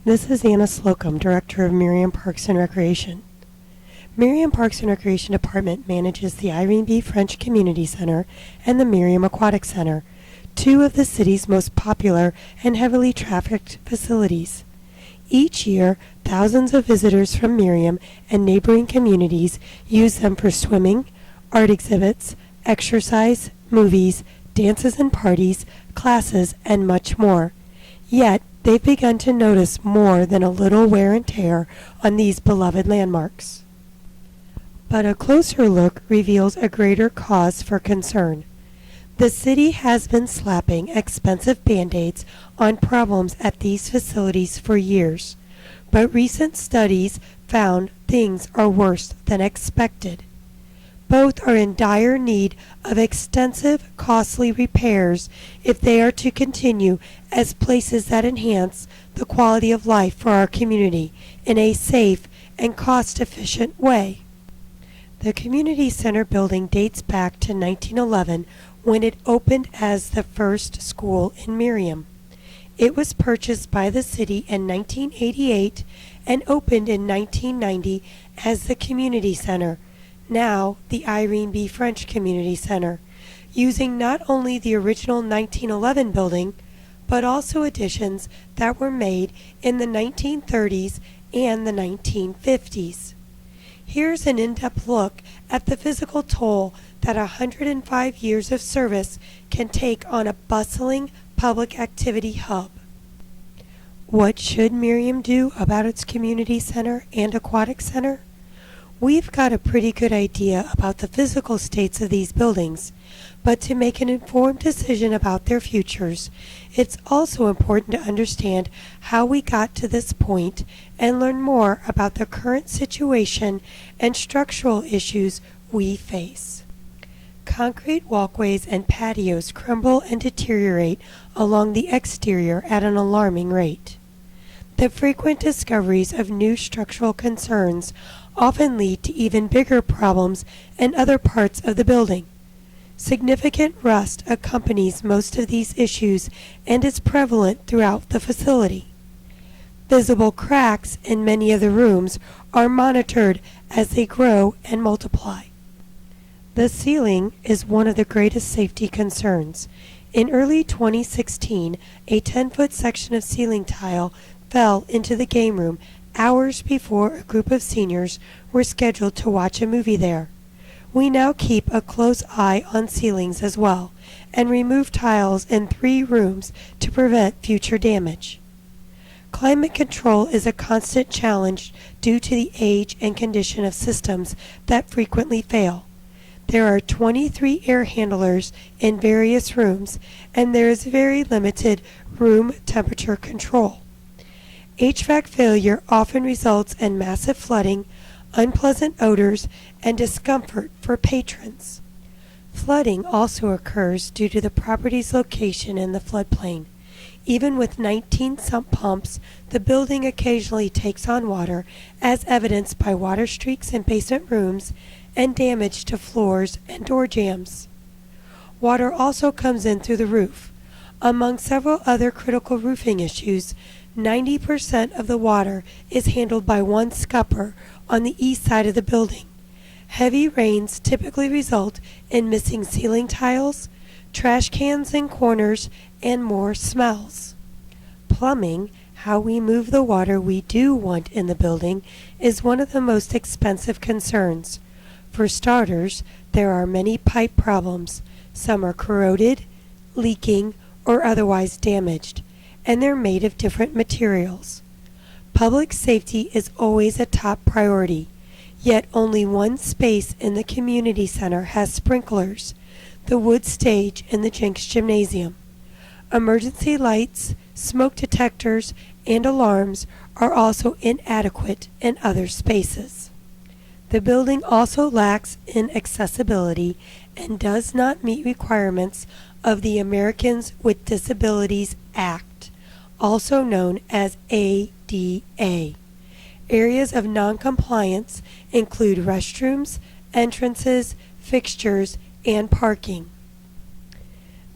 This is Anna Slocum, Director of Merriam Parks and Recreation. Merriam Parks and Recreation Department manages the Irene B. French Community Center and the Merriam Aquatic Center, two of the city's most popular and heavily trafficked facilities. Each year, thousands of visitors from Merriam and neighboring communities use them for swimming, art exhibits, exercise, movies, dances and parties, classes, and much more. Yet, they've begun to notice more than a little wear and tear on these beloved landmarks. But a closer look reveals a greater cause for concern. The city has been slapping expensive Band-Aids on problems at these facilities for years, but recent studies found things are worse than expected. Both are in dire need of extensive, costly repairs if they are to continue as places that enhance the quality of life for our community in a safe and cost-efficient way. The Community Center building dates back to 1911 when it opened as the first school in Merriam. It was purchased by the city in 1988 and opened in 1990 as the Community Center, now the Irene B. French Community Center, using not only the original 1911 building, but also additions that were made in the 1930s and the 1950s. Here's an in-depth look at the physical toll that 105 years of service can take on a bustling public activity hub. What should Merriam do about its community center and aquatic center? We've got a pretty good idea about the physical states of these buildings, but to make an informed decision about their futures, it's also important to understand how we got to this point and learn more about the current situation and structural issues we face. Concrete walkways and patios crumble and deteriorate along the exterior at an alarming rate. The frequent discoveries of new structural concerns often lead to even bigger problems in other parts of the building. Significant rust accompanies most of these issues and is prevalent throughout the facility. Visible cracks in many of the rooms are monitored as they grow and multiply. The ceiling is one of the greatest safety concerns. In early 2016, a 10-foot section of ceiling tile fell into the game room hours before a group of seniors were scheduled to watch a movie there. We now keep a close eye on ceilings as well, and remove tiles in 3 rooms to prevent future damage. Climate control is a constant challenge due to the age and condition of systems that frequently fail. There are 23 air handlers in various rooms, and there is very limited room temperature control. HVAC failure often results in massive flooding, unpleasant odors, and discomfort for patrons. Flooding also occurs due to the property's location in the floodplain. Even with 19 sump pumps, the building occasionally takes on water, as evidenced by water streaks in basement rooms and damage to floors and door jambs. Water also comes in through the roof. Among several other critical roofing issues, 90% of the water is handled by one scupper on the east side of the building. Heavy rains typically result in missing ceiling tiles, trash cans in corners, and more smells. Plumbing, how we move the water we do want in the building, is one of the most expensive concerns. For starters, there are many pipe problems. Some are corroded, leaking, or otherwise damaged, and they're made of different materials. Public safety is always a top priority, yet only one space in the community center has sprinklers, the wood stage in the Jenks Gymnasium. Emergency lights, smoke detectors, and alarms are also inadequate in other spaces. The building also lacks in accessibility and does not meet requirements of the Americans with Disabilities Act, also known as ADA. Areas of non-compliance include restrooms, entrances, fixtures, and parking.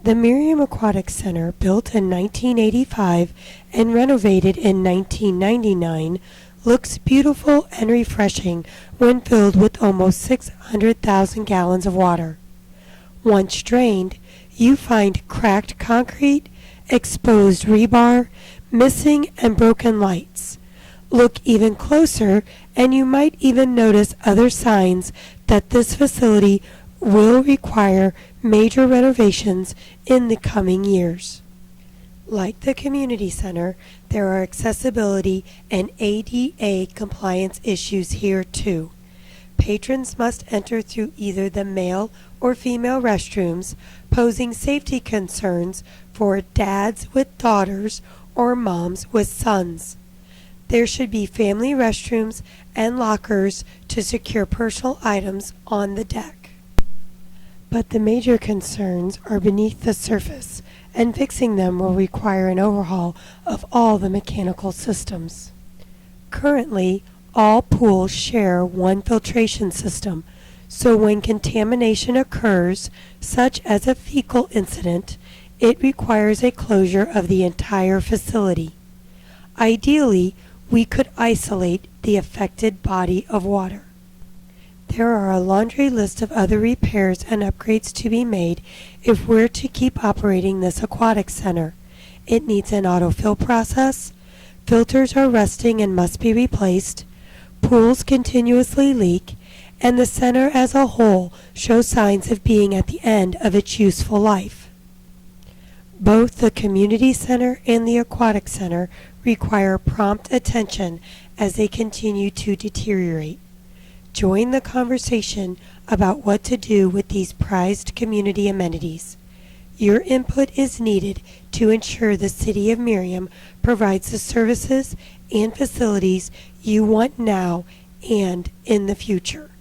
The Merriam Aquatic Center, built in 1985 and renovated in 1999, looks beautiful and refreshing when filled with almost 600,000 gallons of water. Once drained, you find cracked concrete, exposed rebar, missing and broken lights. Look even closer and you might even notice other signs that this facility will require major renovations in the coming years. Like the community center, there are accessibility and ADA compliance issues here too. Patrons must enter through either the male or female restrooms, posing safety concerns for dads with daughters or moms with sons. There should be family restrooms and lockers to secure personal items on the deck. But the major concerns are beneath the surface, and fixing them will require an overhaul of all the mechanical systems. Currently, all pools share one filtration system, so when contamination occurs, such as a fecal incident, it requires a closure of the entire facility. Ideally, we could isolate the affected body of water. There are a laundry list of other repairs and upgrades to be made if we're to keep operating this aquatic center. It needs an autofill process, filters are rusting and must be replaced, pools continuously leak, and the center as a whole shows signs of being at the end of its useful life. Both the community center and the aquatic center require prompt attention as they continue to deteriorate. Join the conversation about what to do with these prized community amenities. Your input is needed to ensure the City of Merriam provides the services and facilities you want now and in the future.